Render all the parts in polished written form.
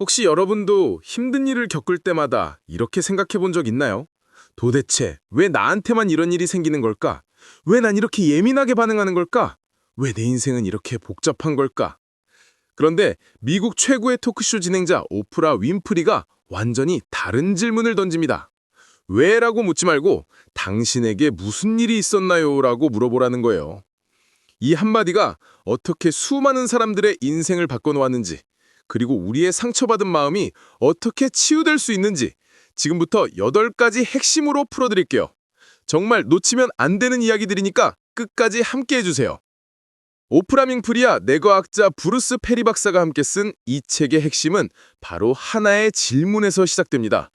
혹시 여러분도 힘든 일을 겪을 때마다 이렇게 생각해 본 적 있나요? 도대체 왜 나한테만 이런 일이 생기는 걸까? 왜 난 이렇게 예민하게 반응하는 걸까? 왜 내 인생은 이렇게 복잡한 걸까? 그런데 미국 최고의 토크쇼 진행자 오프라 윈프리가 완전히 다른 질문을 던집니다. 왜라고 묻지 말고 당신에게 무슨 일이 있었나요? 라고 물어보라는 거예요. 이 한마디가 어떻게 수많은 사람들의 인생을 바꿔놓았는지, 그리고 우리의 상처받은 마음이 어떻게 치유될 수 있는지 지금부터 8가지 핵심으로 풀어드릴게요. 정말 놓치면 안 되는 이야기들이니까 끝까지 함께 해주세요. 오프라 윙프리와 뇌과학자 브루스 페리 박사가 함께 쓴 이 책의 핵심은 바로 하나의 질문에서 시작됩니다.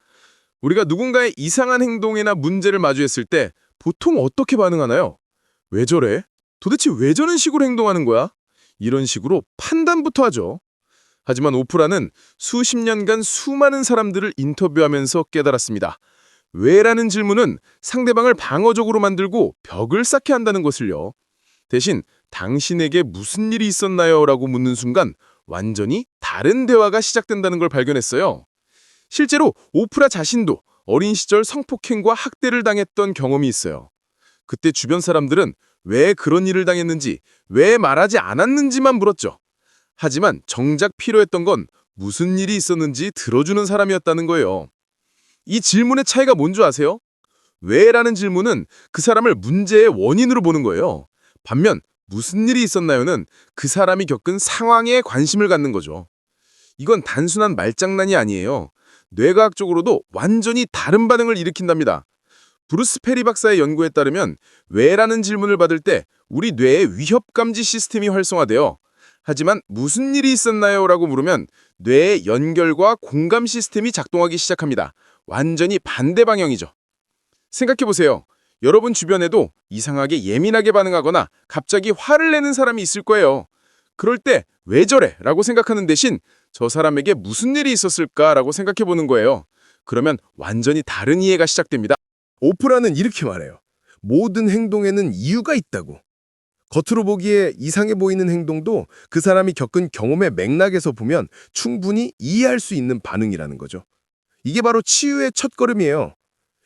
우리가 누군가의 이상한 행동이나 문제를 마주했을 때 보통 어떻게 반응하나요? 왜 저래? 도대체 왜 저런 식으로 행동하는 거야? 이런 식으로 판단부터 하죠. 하지만 오프라는 수십 년간 수많은 사람들을 인터뷰하면서 깨달았습니다. 왜라는 질문은 상대방을 방어적으로 만들고 벽을 쌓게 한다는 것을요. 대신 당신에게 무슨 일이 있었나요? 라고 묻는 순간 완전히 다른 대화가 시작된다는 걸 발견했어요. 실제로 오프라 자신도 어린 시절 성폭행과 학대를 당했던 경험이 있어요. 그때 주변 사람들은 왜 그런 일을 당했는지, 왜 말하지 않았는지만 물었죠. 하지만 정작 필요했던 건 무슨 일이 있었는지 들어주는 사람이었다는 거예요. 이 질문의 차이가 뭔지 아세요? 왜라는 질문은 그 사람을 문제의 원인으로 보는 거예요. 반면 무슨 일이 있었나요는 그 사람이 겪은 상황에 관심을 갖는 거죠. 이건 단순한 말장난이 아니에요. 뇌과학적으로도 완전히 다른 반응을 일으킨답니다. 브루스 페리 박사의 연구에 따르면 왜라는 질문을 받을 때 우리 뇌의 위협감지 시스템이 활성화되어, 하지만 무슨 일이 있었나요? 라고 물으면 뇌의 연결과 공감 시스템이 작동하기 시작합니다. 완전히 반대 방향이죠. 생각해보세요. 여러분 주변에도 이상하게 예민하게 반응하거나 갑자기 화를 내는 사람이 있을 거예요. 그럴 때 왜 저래? 라고 생각하는 대신 저 사람에게 무슨 일이 있었을까? 라고 생각해보는 거예요. 그러면 완전히 다른 이해가 시작됩니다. 오프라는 이렇게 말해요. 모든 행동에는 이유가 있다고. 겉으로 보기에 이상해 보이는 행동도 그 사람이 겪은 경험의 맥락에서 보면 충분히 이해할 수 있는 반응이라는 거죠. 이게 바로 치유의 첫걸음이에요.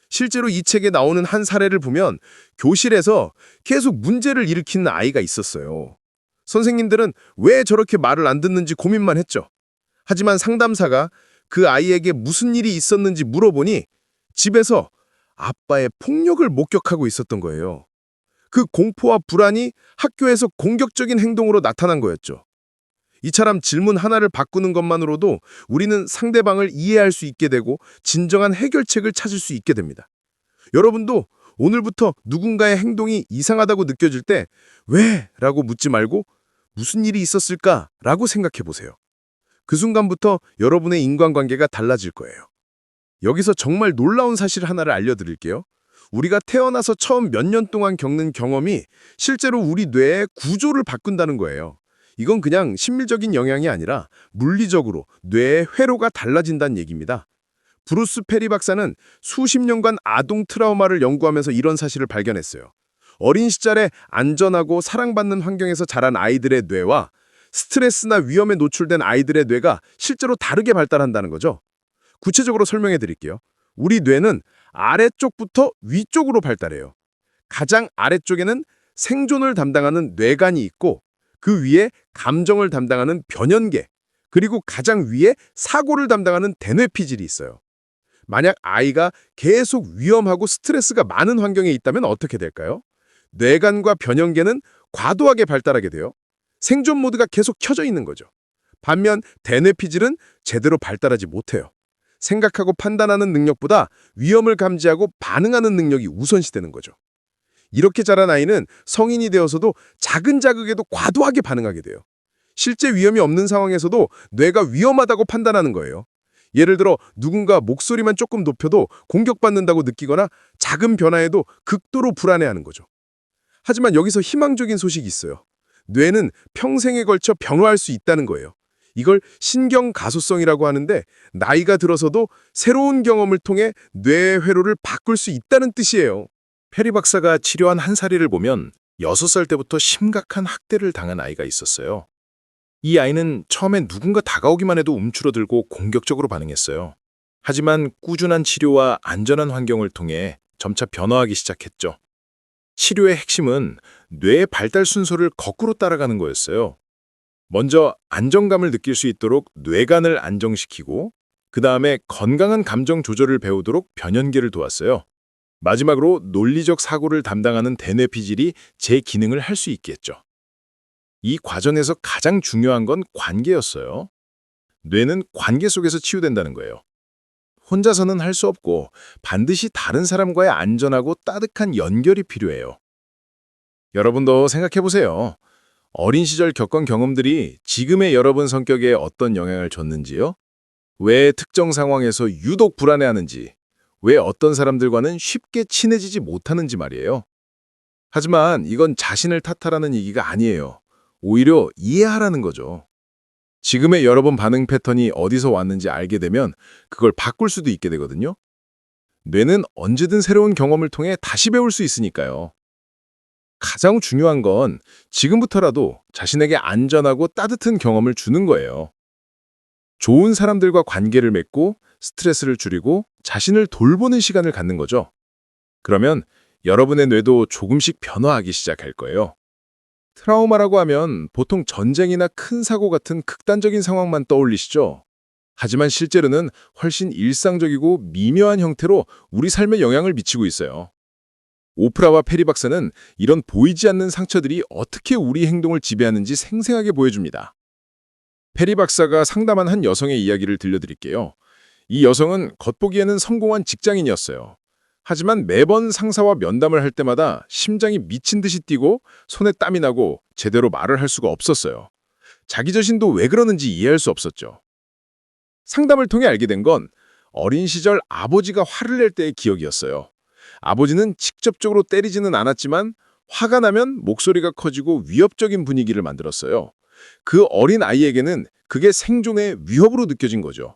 실제로 이 책에 나오는 한 사례를 보면 교실에서 계속 문제를 일으키는 아이가 있었어요. 선생님들은 왜 저렇게 말을 안 듣는지 고민만 했죠. 하지만 상담사가 그 아이에게 무슨 일이 있었는지 물어보니 집에서 아빠의 폭력을 목격하고 있었던 거예요. 그 공포와 불안이 학교에서 공격적인 행동으로 나타난 거였죠. 이처럼 질문 하나를 바꾸는 것만으로도 우리는 상대방을 이해할 수 있게 되고 진정한 해결책을 찾을 수 있게 됩니다. 여러분도 오늘부터 누군가의 행동이 이상하다고 느껴질 때 왜? 라고 묻지 말고 무슨 일이 있었을까? 라고 생각해 보세요. 그 순간부터 여러분의 인간관계가 달라질 거예요. 여기서 정말 놀라운 사실 하나를 알려드릴게요. 우리가 태어나서 처음 몇 년 동안 겪는 경험이 실제로 우리 뇌의 구조를 바꾼다는 거예요. 이건 그냥 심리적인 영향이 아니라 물리적으로 뇌의 회로가 달라진다는 얘기입니다. 브루스 페리 박사는 수십 년간 아동 트라우마를 연구하면서 이런 사실을 발견했어요. 어린 시절에 안전하고 사랑받는 환경에서 자란 아이들의 뇌와 스트레스나 위험에 노출된 아이들의 뇌가 실제로 다르게 발달한다는 거죠. 구체적으로 설명해 드릴게요. 우리 뇌는 아래쪽부터 위쪽으로 발달해요. 가장 아래쪽에는 생존을 담당하는 뇌간이 있고 그 위에 감정을 담당하는 변연계, 그리고 가장 위에 사고를 담당하는 대뇌피질이 있어요. 만약 아이가 계속 위험하고 스트레스가 많은 환경에 있다면 어떻게 될까요? 뇌간과 변연계는 과도하게 발달하게 돼요. 생존 모드가 계속 켜져 있는 거죠. 반면 대뇌피질은 제대로 발달하지 못해요. 생각하고 판단하는 능력보다 위험을 감지하고 반응하는 능력이 우선시되는 거죠. 이렇게 자란 아이는 성인이 되어서도 작은 자극에도 과도하게 반응하게 돼요. 실제 위험이 없는 상황에서도 뇌가 위험하다고 판단하는 거예요. 예를 들어 누군가 목소리만 조금 높여도 공격받는다고 느끼거나 작은 변화에도 극도로 불안해하는 거죠. 하지만 여기서 희망적인 소식이 있어요. 뇌는 평생에 걸쳐 변화할 수 있다는 거예요. 이걸 신경가소성이라고 하는데 나이가 들어서도 새로운 경험을 통해 뇌의 회로를 바꿀 수 있다는 뜻이에요. 페리 박사가 치료한 한 사례를 보면 6살 때부터 심각한 학대를 당한 아이가 있었어요. 이 아이는 처음엔 누군가 다가오기만 해도 움츠러들고 공격적으로 반응했어요. 하지만 꾸준한 치료와 안전한 환경을 통해 점차 변화하기 시작했죠. 치료의 핵심은 뇌의 발달 순서를 거꾸로 따라가는 거였어요. 먼저 안정감을 느낄 수 있도록 뇌관을 안정시키고 그 다음에 건강한 감정 조절을 배우도록 변연계를 도왔어요. 마지막으로 논리적 사고를 담당하는 대뇌피질이 제 기능을 할 수 있게 했죠. 이 과정에서 가장 중요한 건 관계였어요. 뇌는 관계 속에서 치유된다는 거예요. 혼자서는 할 수 없고 반드시 다른 사람과의 안전하고 따뜻한 연결이 필요해요. 여러분도 생각해보세요. 어린 시절 겪은 경험들이 지금의 여러분 성격에 어떤 영향을 줬는지요? 왜 특정 상황에서 유독 불안해하는지, 왜 어떤 사람들과는 쉽게 친해지지 못하는지 말이에요. 하지만 이건 자신을 탓하라는 얘기가 아니에요. 오히려 이해하라는 거죠. 지금의 여러분 반응 패턴이 어디서 왔는지 알게 되면 그걸 바꿀 수도 있게 되거든요. 뇌는 언제든 새로운 경험을 통해 다시 배울 수 있으니까요. 가장 중요한 건 지금부터라도 자신에게 안전하고 따뜻한 경험을 주는 거예요. 좋은 사람들과 관계를 맺고 스트레스를 줄이고 자신을 돌보는 시간을 갖는 거죠. 그러면 여러분의 뇌도 조금씩 변화하기 시작할 거예요. 트라우마라고 하면 보통 전쟁이나 큰 사고 같은 극단적인 상황만 떠올리시죠? 하지만 실제로는 훨씬 일상적이고 미묘한 형태로 우리 삶에 영향을 미치고 있어요. 오프라와 페리 박사는 이런 보이지 않는 상처들이 어떻게 우리 행동을 지배하는지 생생하게 보여줍니다. 페리 박사가 상담한 한 여성의 이야기를 들려드릴게요. 이 여성은 겉보기에는 성공한 직장인이었어요. 하지만 매번 상사와 면담을 할 때마다 심장이 미친 듯이 뛰고 손에 땀이 나고 제대로 말을 할 수가 없었어요. 자기 자신도 왜 그러는지 이해할 수 없었죠. 상담을 통해 알게 된 건 어린 시절 아버지가 화를 낼 때의 기억이었어요. 아버지는 직접적으로 때리지는 않았지만 화가 나면 목소리가 커지고 위협적인 분위기를 만들었어요. 그 어린 아이에게는 그게 생존의 위협으로 느껴진 거죠.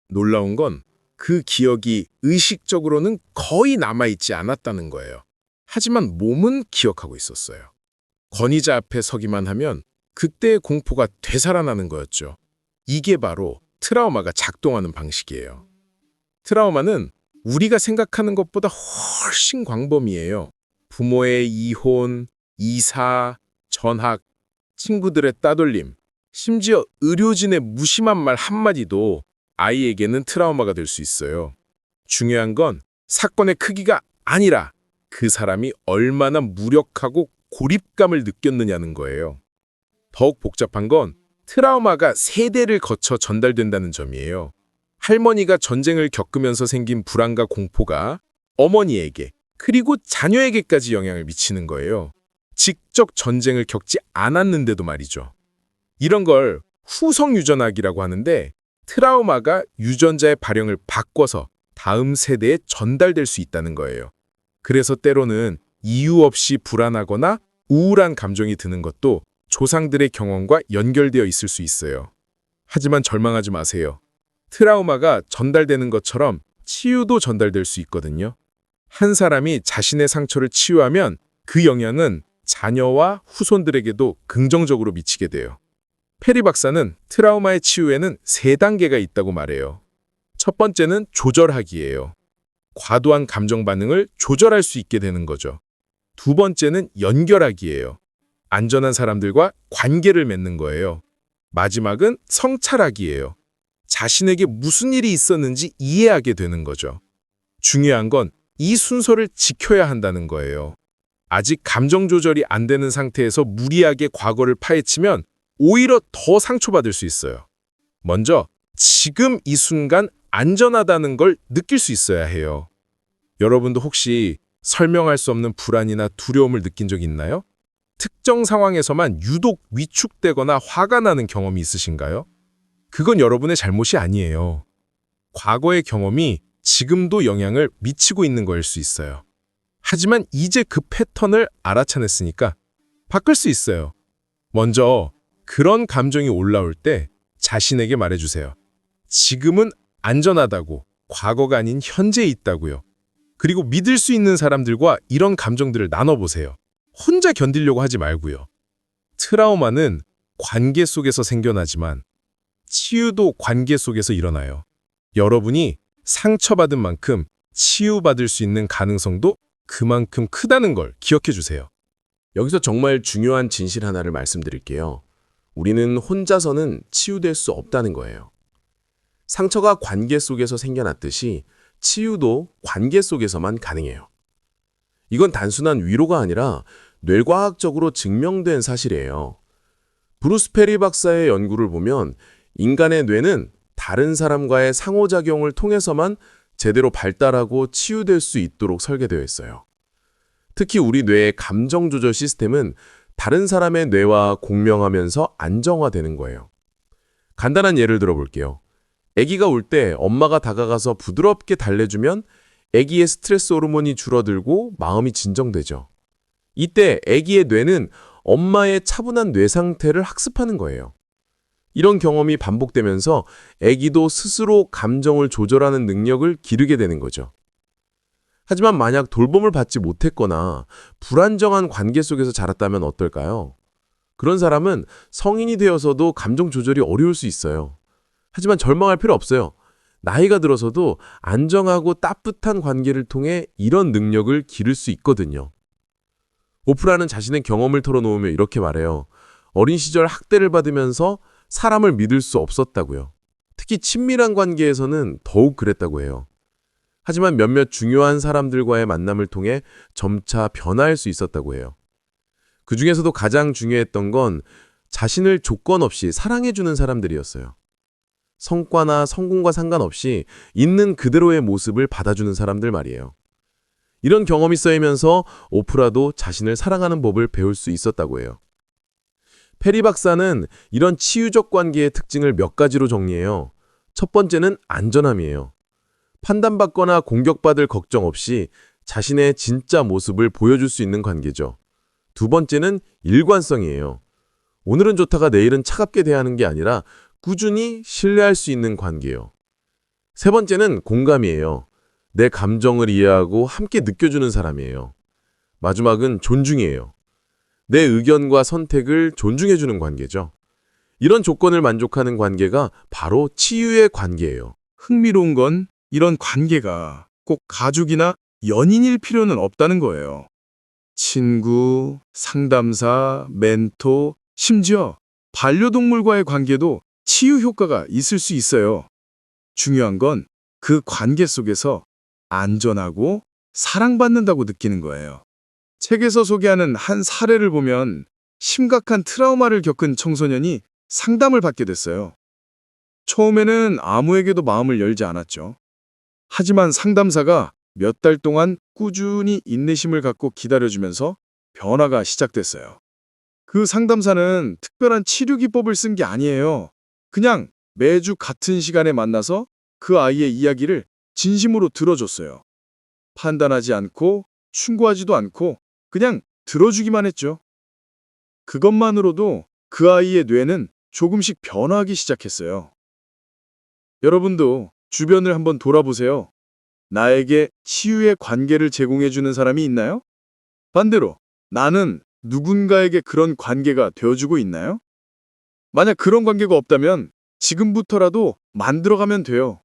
놀라운 건 그 기억이 의식적으로는 거의 남아있지 않았다는 거예요. 하지만 몸은 기억하고 있었어요. 권위자 앞에 서기만 하면 그때의 공포가 되살아나는 거였죠. 이게 바로 트라우마가 작동하는 방식이에요. 트라우마는 우리가 생각하는 것보다 훨씬 광범위해요. 부모의 이혼, 이사, 전학, 친구들의 따돌림, 심지어 의료진의 무심한 말 한마디도 아이에게는 트라우마가 될 수 있어요. 중요한 건 사건의 크기가 아니라 그 사람이 얼마나 무력하고 고립감을 느꼈느냐는 거예요. 더욱 복잡한 건 트라우마가 세대를 거쳐 전달된다는 점이에요. 할머니가 전쟁을 겪으면서 생긴 불안과 공포가 어머니에게 그리고 자녀에게까지 영향을 미치는 거예요. 직접 전쟁을 겪지 않았는데도 말이죠. 이런 걸 후성유전학이라고 하는데 트라우마가 유전자의 발령을 바꿔서 다음 세대에 전달될 수 있다는 거예요. 그래서 때로는 이유 없이 불안하거나 우울한 감정이 드는 것도 조상들의 경험과 연결되어 있을 수 있어요. 하지만 절망하지 마세요. 트라우마가 전달되는 것처럼 치유도 전달될 수 있거든요. 한 사람이 자신의 상처를 치유하면 그 영향은 자녀와 후손들에게도 긍정적으로 미치게 돼요. 페리 박사는 트라우마의 치유에는 3단계가 있다고 말해요. 첫 번째는 조절하기예요. 과도한 감정 반응을 조절할 수 있게 되는 거죠. 두 번째는 연결하기예요. 안전한 사람들과 관계를 맺는 거예요. 마지막은 성찰하기예요. 자신에게 무슨 일이 있었는지 이해하게 되는 거죠. 중요한 건 이 순서를 지켜야 한다는 거예요. 아직 감정 조절이 안 되는 상태에서 무리하게 과거를 파헤치면 오히려 더 상처받을 수 있어요. 먼저 지금 이 순간 안전하다는 걸 느낄 수 있어야 해요. 여러분도 혹시 설명할 수 없는 불안이나 두려움을 느낀 적 있나요? 특정 상황에서만 유독 위축되거나 화가 나는 경험이 있으신가요? 그건 여러분의 잘못이 아니에요. 과거의 경험이 지금도 영향을 미치고 있는 거일 수 있어요. 하지만 이제 그 패턴을 알아차렸으니까 바꿀 수 있어요. 먼저 그런 감정이 올라올 때 자신에게 말해주세요. 지금은 안전하다고, 과거가 아닌 현재에 있다고요. 그리고 믿을 수 있는 사람들과 이런 감정들을 나눠보세요. 혼자 견디려고 하지 말고요. 트라우마는 관계 속에서 생겨나지만 치유도 관계 속에서 일어나요. 여러분이 상처받은 만큼 치유받을 수 있는 가능성도 그만큼 크다는 걸 기억해 주세요. 여기서 정말 중요한 진실 하나를 말씀드릴게요. 우리는 혼자서는 치유될 수 없다는 거예요. 상처가 관계 속에서 생겨났듯이 치유도 관계 속에서만 가능해요. 이건 단순한 위로가 아니라 뇌과학적으로 증명된 사실이에요. 브루스 페리 박사의 연구를 보면 인간의 뇌는 다른 사람과의 상호작용을 통해서만 제대로 발달하고 치유될 수 있도록 설계되어 있어요. 특히 우리 뇌의 감정 조절 시스템은 다른 사람의 뇌와 공명하면서 안정화되는 거예요. 간단한 예를 들어볼게요. 아기가 울 때 엄마가 다가가서 부드럽게 달래주면 아기의 스트레스 호르몬이 줄어들고 마음이 진정되죠. 이때 아기의 뇌는 엄마의 차분한 뇌 상태를 학습하는 거예요. 이런 경험이 반복되면서 아기도 스스로 감정을 조절하는 능력을 기르게 되는 거죠. 하지만 만약 돌봄을 받지 못했거나 불안정한 관계 속에서 자랐다면 어떨까요? 그런 사람은 성인이 되어서도 감정 조절이 어려울 수 있어요. 하지만 절망할 필요 없어요. 나이가 들어서도 안정하고 따뜻한 관계를 통해 이런 능력을 기를 수 있거든요. 오프라는 자신의 경험을 털어놓으며 이렇게 말해요. 어린 시절 학대를 받으면서 사람을 믿을 수 없었다고요. 특히 친밀한 관계에서는 더욱 그랬다고 해요. 하지만 몇몇 중요한 사람들과의 만남을 통해 점차 변화할 수 있었다고 해요. 그 중에서도 가장 중요했던 건 자신을 조건 없이 사랑해주는 사람들이었어요. 성과나 성공과 상관없이 있는 그대로의 모습을 받아주는 사람들 말이에요. 이런 경험이 쌓이면서 오프라도 자신을 사랑하는 법을 배울 수 있었다고 해요. 페리 박사는 이런 치유적 관계의 특징을 몇 가지로 정리해요. 첫 번째는 안전함이에요. 판단받거나 공격받을 걱정 없이 자신의 진짜 모습을 보여줄 수 있는 관계죠. 두 번째는 일관성이에요. 오늘은 좋다가 내일은 차갑게 대하는 게 아니라 꾸준히 신뢰할 수 있는 관계요. 세 번째는 공감이에요. 내 감정을 이해하고 함께 느껴주는 사람이에요. 마지막은 존중이에요. 내 의견과 선택을 존중해주는 관계죠. 이런 조건을 만족하는 관계가 바로 치유의 관계예요. 흥미로운 건 이런 관계가 꼭 가족이나 연인일 필요는 없다는 거예요. 친구, 상담사, 멘토, 심지어 반려동물과의 관계도 치유 효과가 있을 수 있어요. 중요한 건 그 관계 속에서 안전하고 사랑받는다고 느끼는 거예요. 책에서 소개하는 한 사례를 보면 심각한 트라우마를 겪은 청소년이 상담을 받게 됐어요. 처음에는 아무에게도 마음을 열지 않았죠. 하지만 상담사가 몇 달 동안 꾸준히 인내심을 갖고 기다려주면서 변화가 시작됐어요. 그 상담사는 특별한 치료 기법을 쓴 게 아니에요. 그냥 매주 같은 시간에 만나서 그 아이의 이야기를 진심으로 들어줬어요. 판단하지 않고 충고하지도 않고 그냥 들어주기만 했죠. 그것만으로도 그 아이의 뇌는 조금씩 변화하기 시작했어요. 여러분도 주변을 한번 돌아보세요. 나에게 치유의 관계를 제공해주는 사람이 있나요? 반대로 나는 누군가에게 그런 관계가 되어주고 있나요? 만약 그런 관계가 없다면 지금부터라도 만들어가면 돼요.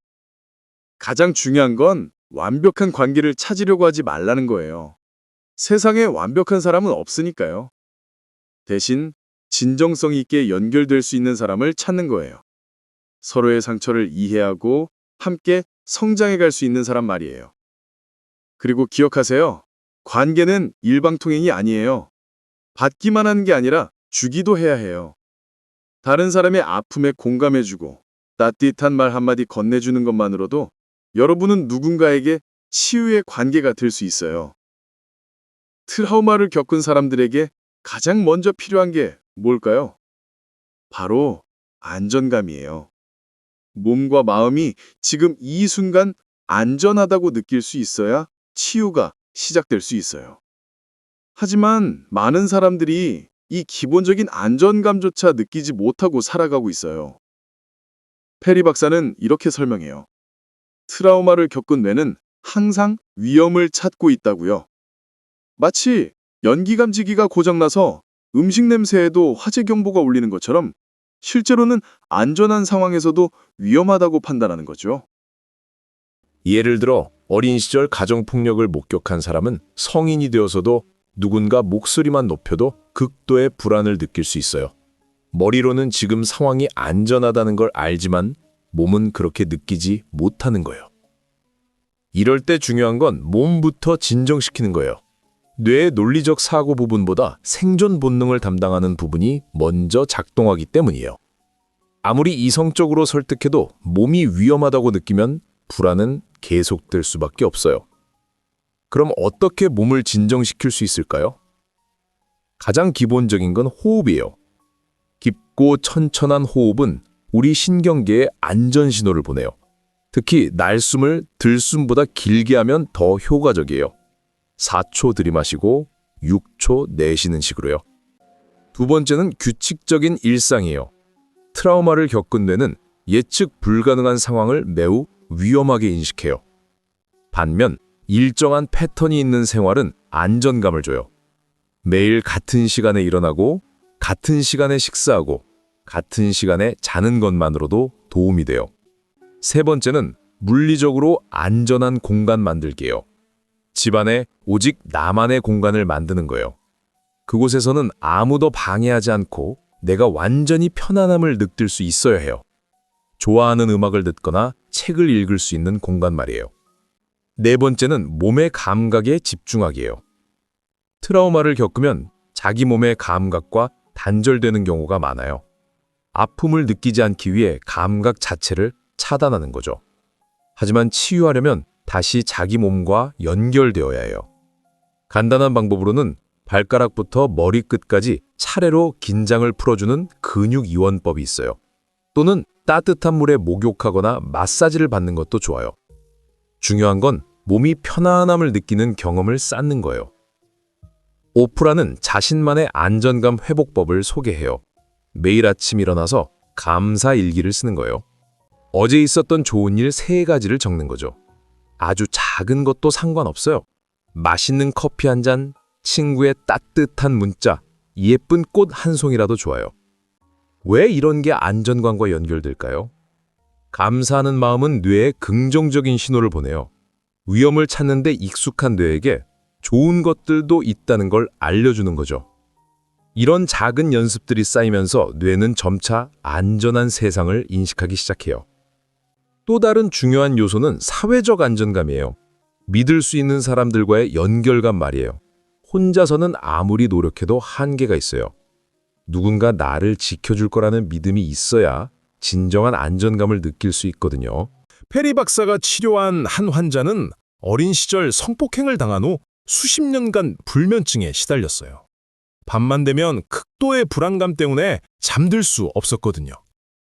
가장 중요한 건 완벽한 관계를 찾으려고 하지 말라는 거예요. 세상에 완벽한 사람은 없으니까요. 대신 진정성 있게 연결될 수 있는 사람을 찾는 거예요. 서로의 상처를 이해하고 함께 성장해 갈 수 있는 사람 말이에요. 그리고 기억하세요. 관계는 일방통행이 아니에요. 받기만 하는 게 아니라 주기도 해야 해요. 다른 사람의 아픔에 공감해주고 따뜻한 말 한마디 건네주는 것만으로도 여러분은 누군가에게 치유의 관계가 될 수 있어요. 트라우마를 겪은 사람들에게 가장 먼저 필요한 게 뭘까요? 바로 안정감이에요. 몸과 마음이 지금 이 순간 안전하다고 느낄 수 있어야 치유가 시작될 수 있어요. 하지만 많은 사람들이 이 기본적인 안전감조차 느끼지 못하고 살아가고 있어요. 페리 박사는 이렇게 설명해요. 트라우마를 겪은 뇌는 항상 위험을 찾고 있다고요. 마치 연기감지기가 고장나서 음식 냄새에도 화재 경보가 울리는 것처럼 실제로는 안전한 상황에서도 위험하다고 판단하는 거죠. 예를 들어 어린 시절 가정폭력을 목격한 사람은 성인이 되어서도 누군가 목소리만 높여도 극도의 불안을 느낄 수 있어요. 머리로는 지금 상황이 안전하다는 걸 알지만 몸은 그렇게 느끼지 못하는 거예요. 이럴 때 중요한 건 몸부터 진정시키는 거예요. 뇌의 논리적 사고 부분보다 생존 본능을 담당하는 부분이 먼저 작동하기 때문이에요. 아무리 이성적으로 설득해도 몸이 위험하다고 느끼면 불안은 계속될 수밖에 없어요. 그럼 어떻게 몸을 진정시킬 수 있을까요? 가장 기본적인 건 호흡이에요. 깊고 천천한 호흡은 우리 신경계에 안전 신호를 보내요. 특히 날숨을 들숨보다 길게 하면 더 효과적이에요. 4초 들이마시고 6초 내쉬는 식으로요. 두 번째는 규칙적인 일상이에요. 트라우마를 겪은 뇌는 예측 불가능한 상황을 매우 위험하게 인식해요. 반면 일정한 패턴이 있는 생활은 안전감을 줘요. 매일 같은 시간에 일어나고 같은 시간에 식사하고 같은 시간에 자는 것만으로도 도움이 돼요. 세 번째는 물리적으로 안전한 공간 만들기예요. 집안에 오직 나만의 공간을 만드는 거예요. 그곳에서는 아무도 방해하지 않고 내가 완전히 편안함을 느낄 수 있어야 해요. 좋아하는 음악을 듣거나 책을 읽을 수 있는 공간 말이에요. 네 번째는 몸의 감각에 집중하기예요. 트라우마를 겪으면 자기 몸의 감각과 단절되는 경우가 많아요. 아픔을 느끼지 않기 위해 감각 자체를 차단하는 거죠. 하지만 치유하려면 다시 자기 몸과 연결되어야 해요. 간단한 방법으로는 발가락부터 머리끝까지 차례로 긴장을 풀어주는 근육 이완법이 있어요. 또는 따뜻한 물에 목욕하거나 마사지를 받는 것도 좋아요. 중요한 건 몸이 편안함을 느끼는 경험을 쌓는 거예요. 오프라는 자신만의 안전감 회복법을 소개해요. 매일 아침 일어나서 감사 일기를 쓰는 거예요. 어제 있었던 좋은 일 3가지를 적는 거죠. 아주 작은 것도 상관없어요. 맛있는 커피 한 잔, 친구의 따뜻한 문자, 예쁜 꽃 한 송이라도 좋아요. 왜 이런 게 안전감과 연결될까요? 감사하는 마음은 뇌에 긍정적인 신호를 보내요. 위험을 찾는데 익숙한 뇌에게 좋은 것들도 있다는 걸 알려주는 거죠. 이런 작은 연습들이 쌓이면서 뇌는 점차 안전한 세상을 인식하기 시작해요. 또 다른 중요한 요소는 사회적 안전감이에요. 믿을 수 있는 사람들과의 연결감 말이에요. 혼자서는 아무리 노력해도 한계가 있어요. 누군가 나를 지켜줄 거라는 믿음이 있어야 진정한 안전감을 느낄 수 있거든요. 페리 박사가 치료한 한 환자는 어린 시절 성폭행을 당한 후 수십 년간 불면증에 시달렸어요. 밤만 되면 극도의 불안감 때문에 잠들 수 없었거든요.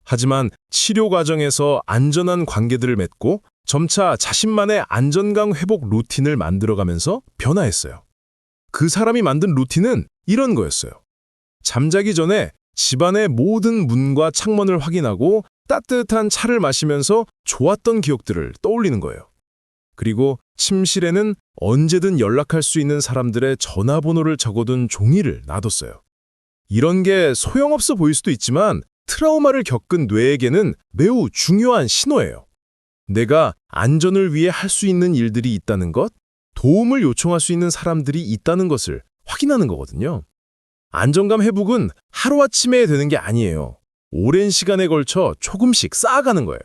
하지만 치료 과정에서 안전한 관계들을 맺고 점차 자신만의 안전감 회복 루틴을 만들어가면서 변화했어요. 그 사람이 만든 루틴은 이런 거였어요. 잠자기 전에 집안의 모든 문과 창문을 확인하고 따뜻한 차를 마시면서 좋았던 기억들을 떠올리는 거예요. 그리고 침실에는 언제든 연락할 수 있는 사람들의 전화번호를 적어둔 종이를 놔뒀어요. 이런 게 소용없어 보일 수도 있지만 트라우마를 겪은 뇌에게는 매우 중요한 신호예요. 내가 안전을 위해 할 수 있는 일들이 있다는 것, 도움을 요청할 수 있는 사람들이 있다는 것을 확인하는 거거든요. 안정감 회복은 하루아침에 되는 게 아니에요. 오랜 시간에 걸쳐 조금씩 쌓아가는 거예요.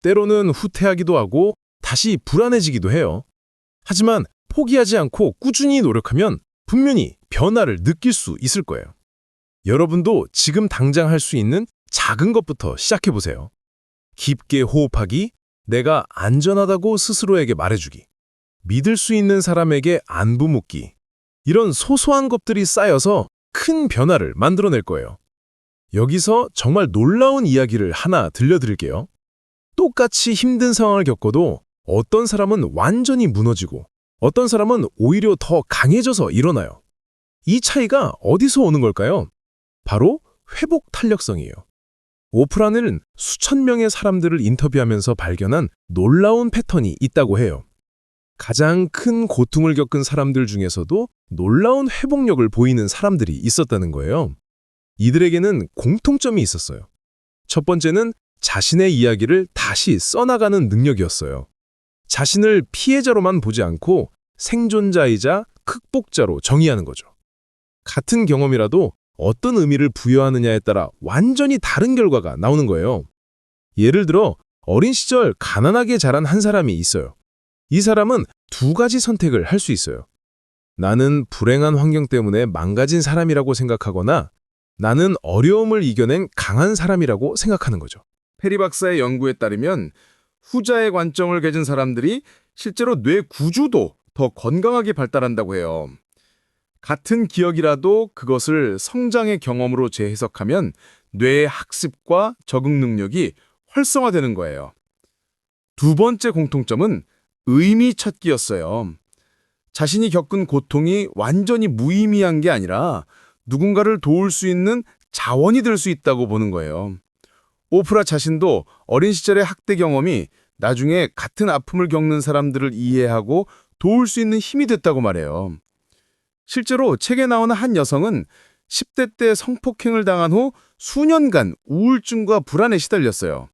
때로는 후퇴하기도 하고 다시 불안해지기도 해요. 하지만 포기하지 않고 꾸준히 노력하면 분명히 변화를 느낄 수 있을 거예요. 여러분도 지금 당장 할 수 있는 작은 것부터 시작해보세요. 깊게 호흡하기, 내가 안전하다고 스스로에게 말해주기, 믿을 수 있는 사람에게 안부 묻기, 이런 소소한 것들이 쌓여서 큰 변화를 만들어낼 거예요. 여기서 정말 놀라운 이야기를 하나 들려드릴게요. 똑같이 힘든 상황을 겪어도 어떤 사람은 완전히 무너지고 어떤 사람은 오히려 더 강해져서 일어나요. 이 차이가 어디서 오는 걸까요? 바로 회복 탄력성이에요. 오프라는 수천 명의 사람들을 인터뷰하면서 발견한 놀라운 패턴이 있다고 해요. 가장 큰 고통을 겪은 사람들 중에서도 놀라운 회복력을 보이는 사람들이 있었다는 거예요. 이들에게는 공통점이 있었어요. 첫 번째는 자신의 이야기를 다시 써나가는 능력이었어요. 자신을 피해자로만 보지 않고 생존자이자 극복자로 정의하는 거죠. 같은 경험이라도 어떤 의미를 부여하느냐에 따라 완전히 다른 결과가 나오는 거예요. 예를 들어 어린 시절 가난하게 자란 한 사람이 있어요. 이 사람은 두 가지 선택을 할 수 있어요. 나는 불행한 환경 때문에 망가진 사람이라고 생각하거나 나는 어려움을 이겨낸 강한 사람이라고 생각하는 거죠. 페리 박사의 연구에 따르면 후자의 관점을 가진 사람들이 실제로 뇌 구조도 더 건강하게 발달한다고 해요. 같은 기억이라도 그것을 성장의 경험으로 재해석하면 뇌의 학습과 적응 능력이 활성화되는 거예요. 두 번째 공통점은 의미 찾기였어요. 자신이 겪은 고통이 완전히 무의미한 게 아니라 누군가를 도울 수 있는 자원이 될 수 있다고 보는 거예요. 오프라 자신도 어린 시절의 학대 경험이 나중에 같은 아픔을 겪는 사람들을 이해하고 도울 수 있는 힘이 됐다고 말해요. 실제로 책에 나오는 한 여성은 10대 때 성폭행을 당한 후 수년간 우울증과 불안에 시달렸어요.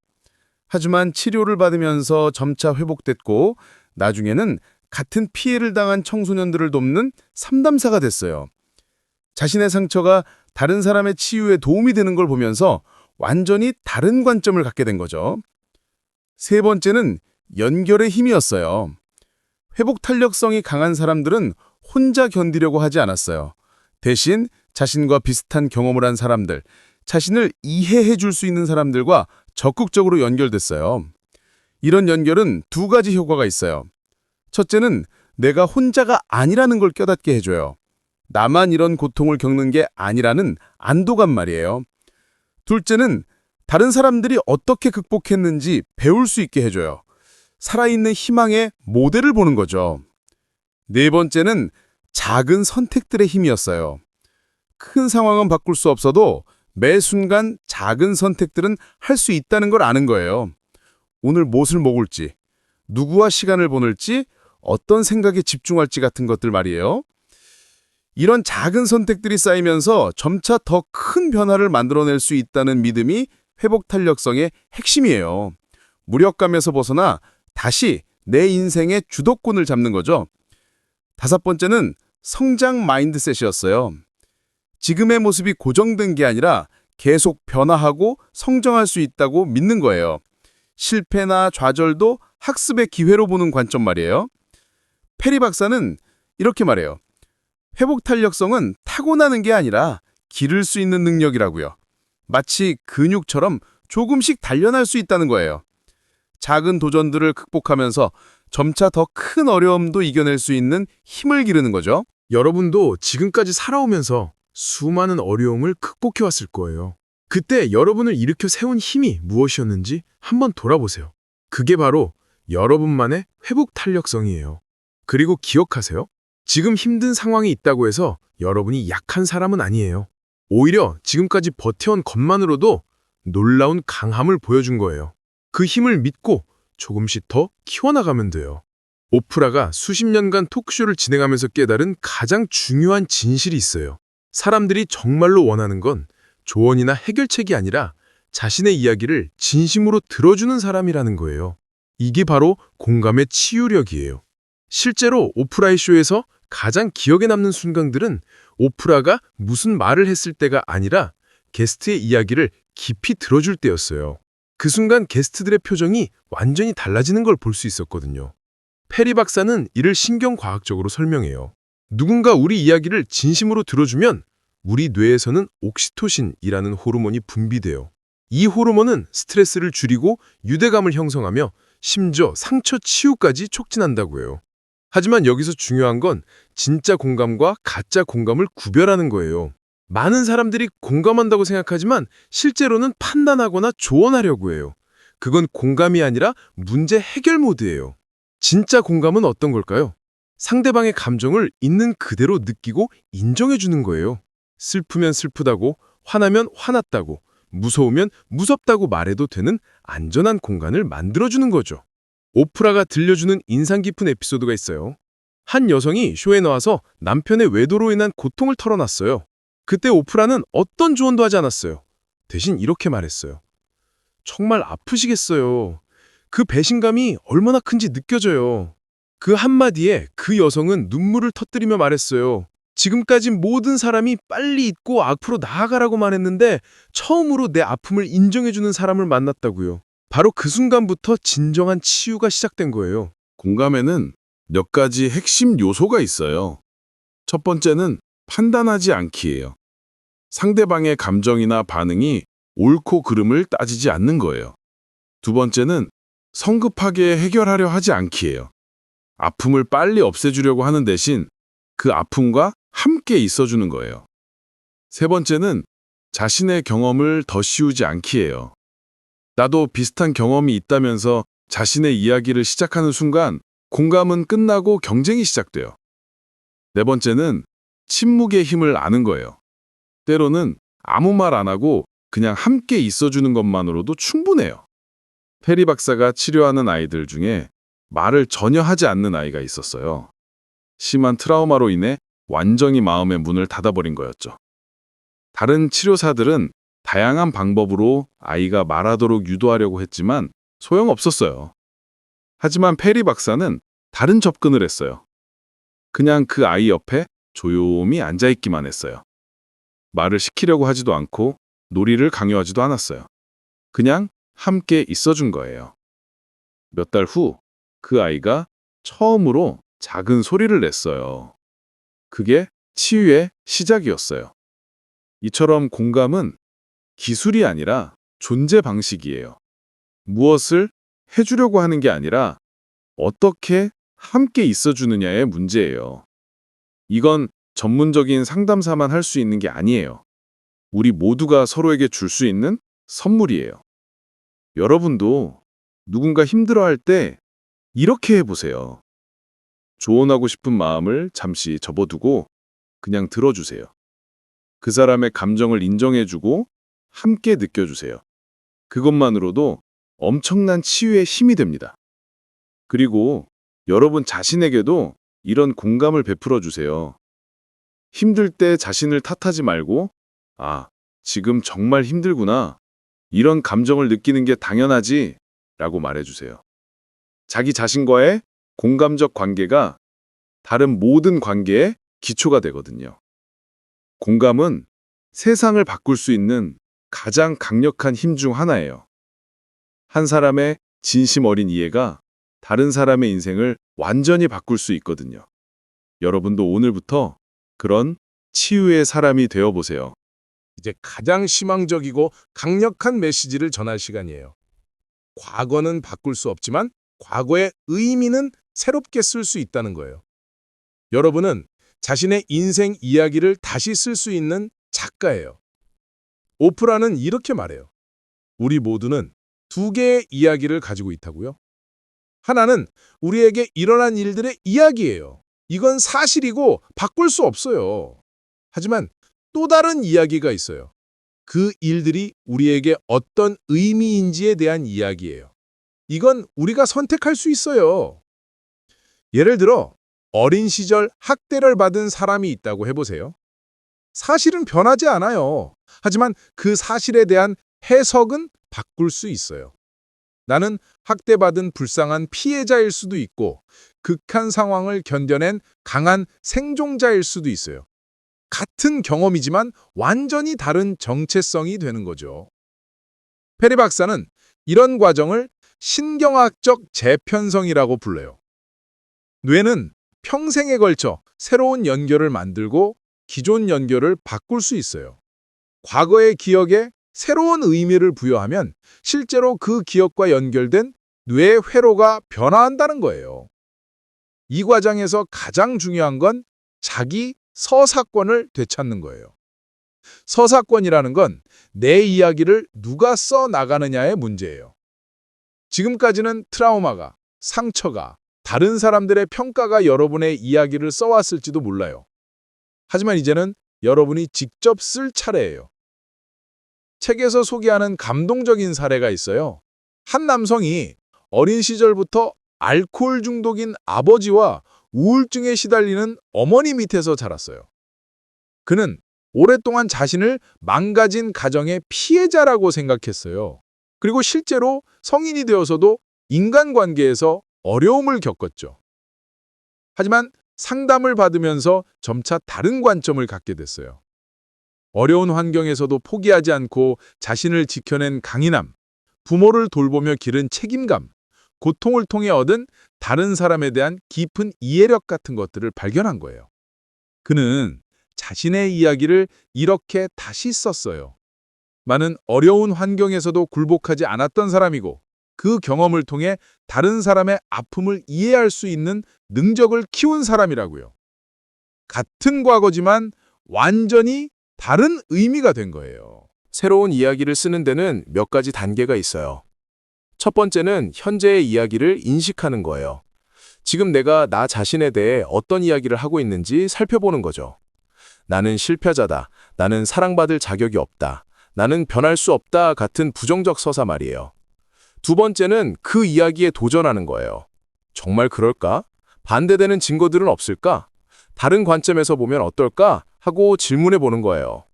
하지만 치료를 받으면서 점차 회복됐고 나중에는 같은 피해를 당한 청소년들을 돕는 상담사가 됐어요. 자신의 상처가 다른 사람의 치유에 도움이 되는 걸 보면서 완전히 다른 관점을 갖게 된 거죠. 세 번째는 연결의 힘이었어요. 회복 탄력성이 강한 사람들은 혼자 견디려고 하지 않았어요. 대신 자신과 비슷한 경험을 한 사람들, 자신을 이해해 줄 수 있는 사람들과 적극적으로 연결됐어요. 이런 연결은 두 가지 효과가 있어요. 첫째는 내가 혼자가 아니라는 걸 깨닫게 해줘요. 나만 이런 고통을 겪는 게 아니라는 안도감 말이에요. 둘째는 다른 사람들이 어떻게 극복했는지 배울 수 있게 해줘요. 살아있는 희망의 모델을 보는 거죠. 네 번째는 작은 선택들의 힘이었어요. 큰 상황은 바꿀 수 없어도 매 순간 작은 선택들은 할 수 있다는 걸 아는 거예요. 오늘 무엇을 먹을지, 누구와 시간을 보낼지, 어떤 생각에 집중할지 같은 것들 말이에요. 이런 작은 선택들이 쌓이면서 점차 더 큰 변화를 만들어낼 수 있다는 믿음이 회복 탄력성의 핵심이에요. 무력감에서 벗어나 다시 내 인생의 주도권을 잡는 거죠. 다섯 번째는 성장 마인드셋이었어요. 지금의 모습이 고정된 게 아니라 계속 변화하고 성장할 수 있다고 믿는 거예요. 실패나 좌절도 학습의 기회로 보는 관점 말이에요. 페리 박사는 이렇게 말해요. 회복 탄력성은 타고나는 게 아니라 기를 수 있는 능력이라고요. 마치 근육처럼 조금씩 단련할 수 있다는 거예요. 작은 도전들을 극복하면서 점차 더 큰 어려움도 이겨낼 수 있는 힘을 기르는 거죠. 여러분도 지금까지 살아오면서 수많은 어려움을 극복해 왔을 거예요. 그때 여러분을 일으켜 세운 힘이 무엇이었는지 한번 돌아보세요. 그게 바로 여러분만의 회복 탄력성이에요. 그리고 기억하세요. 지금 힘든 상황이 있다고 해서 여러분이 약한 사람은 아니에요. 오히려 지금까지 버텨온 것만으로도 놀라운 강함을 보여준 거예요. 그 힘을 믿고 조금씩 더 키워나가면 돼요. 오프라가 수십 년간 토크쇼를 진행하면서 깨달은 가장 중요한 진실이 있어요. 사람들이 정말로 원하는 건 조언이나 해결책이 아니라 자신의 이야기를 진심으로 들어주는 사람이라는 거예요. 이게 바로 공감의 치유력이에요. 실제로 오프라의 쇼에서 가장 기억에 남는 순간들은 오프라가 무슨 말을 했을 때가 아니라 게스트의 이야기를 깊이 들어줄 때였어요. 그 순간 게스트들의 표정이 완전히 달라지는 걸 볼 수 있었거든요. 페리 박사는 이를 신경과학적으로 설명해요. 누군가 우리 이야기를 진심으로 들어주면 우리 뇌에서는 옥시토신이라는 호르몬이 분비돼요. 이 호르몬은 스트레스를 줄이고 유대감을 형성하며 심지어 상처 치유까지 촉진한다고 해요. 하지만 여기서 중요한 건 진짜 공감과 가짜 공감을 구별하는 거예요. 많은 사람들이 공감한다고 생각하지만 실제로는 판단하거나 조언하려고 해요. 그건 공감이 아니라 문제 해결 모드예요. 진짜 공감은 어떤 걸까요? 상대방의 감정을 있는 그대로 느끼고 인정해주는 거예요. 슬프면 슬프다고, 화나면 화났다고, 무서우면 무섭다고 말해도 되는 안전한 공간을 만들어주는 거죠. 오프라가 들려주는 인상 깊은 에피소드가 있어요. 한 여성이 쇼에 나와서 남편의 외도로 인한 고통을 털어놨어요. 그때 오프라는 어떤 조언도 하지 않았어요. 대신 이렇게 말했어요. 정말 아프시겠어요. 그 배신감이 얼마나 큰지 느껴져요. 그 한마디에 그 여성은 눈물을 터뜨리며 말했어요. 지금까지 모든 사람이 빨리 잊고 앞으로 나아가라고만 했는데 처음으로 내 아픔을 인정해주는 사람을 만났다고요. 바로 그 순간부터 진정한 치유가 시작된 거예요. 공감에는 몇 가지 핵심 요소가 있어요. 첫 번째는 판단하지 않기예요. 상대방의 감정이나 반응이 옳고 그름을 따지지 않는 거예요. 두 번째는 성급하게 해결하려 하지 않기예요. 아픔을 빨리 없애주려고 하는 대신 그 아픔과 함께 있어주는 거예요. 세 번째는 자신의 경험을 더 씌우지 않기예요. 나도 비슷한 경험이 있다면서 자신의 이야기를 시작하는 순간 공감은 끝나고 경쟁이 시작돼요. 네 번째는 침묵의 힘을 아는 거예요. 때로는 아무 말 안 하고 그냥 함께 있어주는 것만으로도 충분해요. 페리 박사가 치료하는 아이들 중에 말을 전혀 하지 않는 아이가 있었어요. 심한 트라우마로 인해 완전히 마음의 문을 닫아버린 거였죠. 다른 치료사들은 다양한 방법으로 아이가 말하도록 유도하려고 했지만 소용없었어요. 하지만 페리 박사는 다른 접근을 했어요. 그냥 그 아이 옆에 조용히 앉아있기만 했어요. 말을 시키려고 하지도 않고 놀이를 강요하지도 않았어요. 그냥 함께 있어준 거예요. 몇 달 후 그 아이가 처음으로 작은 소리를 냈어요. 그게 치유의 시작이었어요. 이처럼 공감은 기술이 아니라 존재 방식이에요. 무엇을 해주려고 하는 게 아니라 어떻게 함께 있어주느냐의 문제예요. 이건 전문적인 상담사만 할 수 있는 게 아니에요. 우리 모두가 서로에게 줄 수 있는 선물이에요. 여러분도 누군가 힘들어할 때 이렇게 해보세요. 조언하고 싶은 마음을 잠시 접어두고 그냥 들어주세요. 그 사람의 감정을 인정해주고 함께 느껴주세요. 그것만으로도 엄청난 치유의 힘이 됩니다. 그리고 여러분 자신에게도 이런 공감을 베풀어 주세요. 힘들 때 자신을 탓하지 말고, 아, 지금 정말 힘들구나. 이런 감정을 느끼는 게 당연하지. 라고 말해주세요. 자기 자신과의 공감적 관계가 다른 모든 관계의 기초가 되거든요. 공감은 세상을 바꿀 수 있는 가장 강력한 힘 중 하나예요. 한 사람의 진심 어린 이해가 다른 사람의 인생을 완전히 바꿀 수 있거든요. 여러분도 오늘부터 그런 치유의 사람이 되어보세요. 이제 가장 희망적이고 강력한 메시지를 전할 시간이에요. 과거는 바꿀 수 없지만 과거의 의미는 새롭게 쓸 수 있다는 거예요. 여러분은 자신의 인생 이야기를 다시 쓸 수 있는 작가예요. 오프라는 이렇게 말해요. 우리 모두는 두 개의 이야기를 가지고 있다고요. 하나는 우리에게 일어난 일들의 이야기예요. 이건 사실이고 바꿀 수 없어요. 하지만 또 다른 이야기가 있어요. 그 일들이 우리에게 어떤 의미인지에 대한 이야기예요. 이건 우리가 선택할 수 있어요. 예를 들어 어린 시절 학대를 받은 사람이 있다고 해보세요. 사실은 변하지 않아요. 하지만 그 사실에 대한 해석은 바꿀 수 있어요. 나는 학대받은 불쌍한 피해자일 수도 있고 극한 상황을 견뎌낸 강한 생존자일 수도 있어요. 같은 경험이지만 완전히 다른 정체성이 되는 거죠. 페리 박사는 이런 과정을 신경학적 재편성이라고 불러요. 뇌는 평생에 걸쳐 새로운 연결을 만들고 기존 연결을 바꿀 수 있어요. 과거의 기억에 새로운 의미를 부여하면 실제로 그 기억과 연결된 뇌의 회로가 변화한다는 거예요. 이 과정에서 가장 중요한 건 자기 서사권을 되찾는 거예요. 서사권이라는 건 내 이야기를 누가 써나가느냐의 문제예요. 지금까지는 트라우마가, 상처가, 다른 사람들의 평가가 여러분의 이야기를 써왔을지도 몰라요. 하지만 이제는 여러분이 직접 쓸 차례예요. 책에서 소개하는 감동적인 사례가 있어요. 한 남성이 어린 시절부터 알코올 중독인 아버지와 우울증에 시달리는 어머니 밑에서 자랐어요. 그는 오랫동안 자신을 망가진 가정의 피해자라고 생각했어요. 그리고 실제로 성인이 되어서도 인간관계에서 어려움을 겪었죠. 하지만 상담을 받으면서 점차 다른 관점을 갖게 됐어요. 어려운 환경에서도 포기하지 않고 자신을 지켜낸 강인함, 부모를 돌보며 기른 책임감, 고통을 통해 얻은 다른 사람에 대한 깊은 이해력 같은 것들을 발견한 거예요. 그는 자신의 이야기를 이렇게 다시 썼어요. 나는 어려운 환경에서도 굴복하지 않았던 사람이고 그 경험을 통해 다른 사람의 아픔을 이해할 수 있는 능력을 키운 사람이라고요. 같은 과거지만 완전히 다른 의미가 된 거예요. 새로운 이야기를 쓰는 데는 몇 가지 단계가 있어요. 첫 번째는 현재의 이야기를 인식하는 거예요. 지금 내가 나 자신에 대해 어떤 이야기를 하고 있는지 살펴보는 거죠. 나는 실패자다. 나는 사랑받을 자격이 없다. 나는 변할 수 없다 같은 부정적 서사 말이에요. 두 번째는 그 이야기에 도전하는 거예요. 정말 그럴까? 반대되는 증거들은 없을까? 다른 관점에서 보면 어떨까? 하고 질문해 보는 거예요.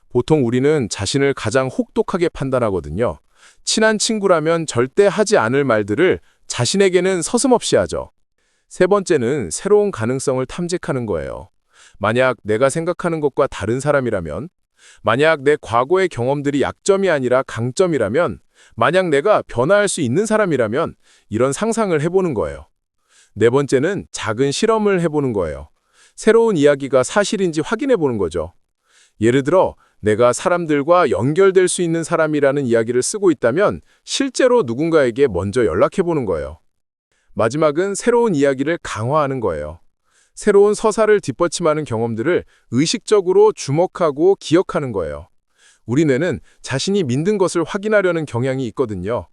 보통 우리는 자신을 가장 혹독하게 판단하거든요. 친한 친구라면 절대 하지 않을 말들을 자신에게는 서슴없이 하죠. 세 번째는 새로운 가능성을 탐색하는 거예요. 만약 내가 생각하는 것과 다른 사람이라면, 만약 내 과거의 경험들이 약점이 아니라 강점이라면, 만약 내가 변화할 수 있는 사람이라면 이런 상상을 해보는 거예요. 네 번째는 작은 실험을 해보는 거예요. 새로운 이야기가 사실인지 확인해보는 거죠. 예를 들어 내가 사람들과 연결될 수 있는 사람이라는 이야기를 쓰고 있다면 실제로 누군가에게 먼저 연락해보는 거예요. 마지막은 새로운 이야기를 강화하는 거예요. 새로운 서사를 뒷받침하는 경험들을 의식적으로 주목하고 기억하는 거예요. 우리 뇌는 자신이 믿는 것을 확인하려는 경향이 있거든요.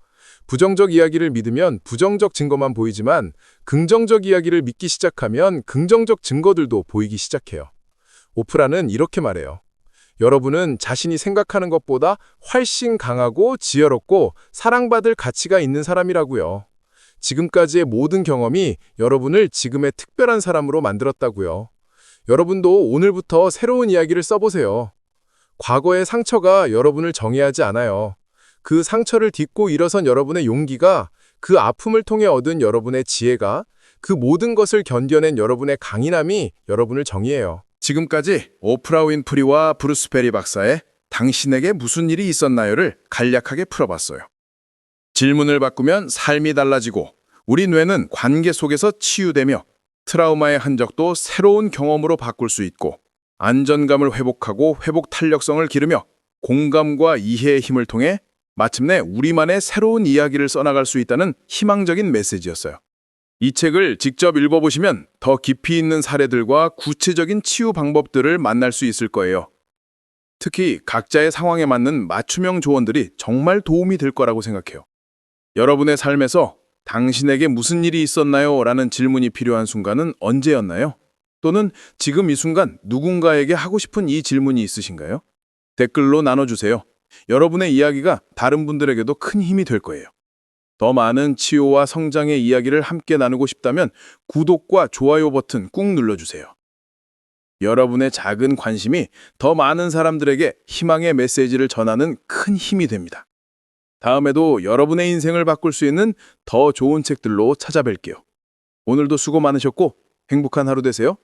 부정적 이야기를 믿으면 부정적 증거만 보이지만 긍정적 이야기를 믿기 시작하면 긍정적 증거들도 보이기 시작해요. 오프라는 이렇게 말해요. 여러분은 자신이 생각하는 것보다 훨씬 강하고 지혜롭고 사랑받을 가치가 있는 사람이라고요. 지금까지의 모든 경험이 여러분을 지금의 특별한 사람으로 만들었다고요. 여러분도 오늘부터 새로운 이야기를 써보세요. 과거의 상처가 여러분을 정의하지 않아요. 그 상처를 딛고 일어선 여러분의 용기가, 그 아픔을 통해 얻은 여러분의 지혜가, 그 모든 것을 견뎌낸 여러분의 강인함이 여러분을 정의해요. 지금까지 오프라 윈프리와 브루스 베리 박사의 당신에게 무슨 일이 있었나요를 간략하게 풀어봤어요. 질문을 바꾸면 삶이 달라지고 우리 뇌는 관계 속에서 치유되며 트라우마의 흔적도 새로운 경험으로 바꿀 수 있고 안전감을 회복하고 회복 탄력성을 기르며 공감과 이해의 힘을 통해 마침내 우리만의 새로운 이야기를 써나갈 수 있다는 희망적인 메시지였어요. 이 책을 직접 읽어보시면 더 깊이 있는 사례들과 구체적인 치유 방법들을 만날 수 있을 거예요. 특히 각자의 상황에 맞는 맞춤형 조언들이 정말 도움이 될 거라고 생각해요. 여러분의 삶에서 당신에게 무슨 일이 있었나요? 라는 질문이 필요한 순간은 언제였나요? 또는 지금 이 순간 누군가에게 하고 싶은 이 질문이 있으신가요? 댓글로 나눠주세요. 여러분의 이야기가 다른 분들에게도 큰 힘이 될 거예요. 더 많은 치유와 성장의 이야기를 함께 나누고 싶다면 구독과 좋아요 버튼 꾹 눌러주세요. 여러분의 작은 관심이 더 많은 사람들에게 희망의 메시지를 전하는 큰 힘이 됩니다. 다음에도 여러분의 인생을 바꿀 수 있는 더 좋은 책들로 찾아뵐게요. 오늘도 수고 많으셨고 행복한 하루 되세요.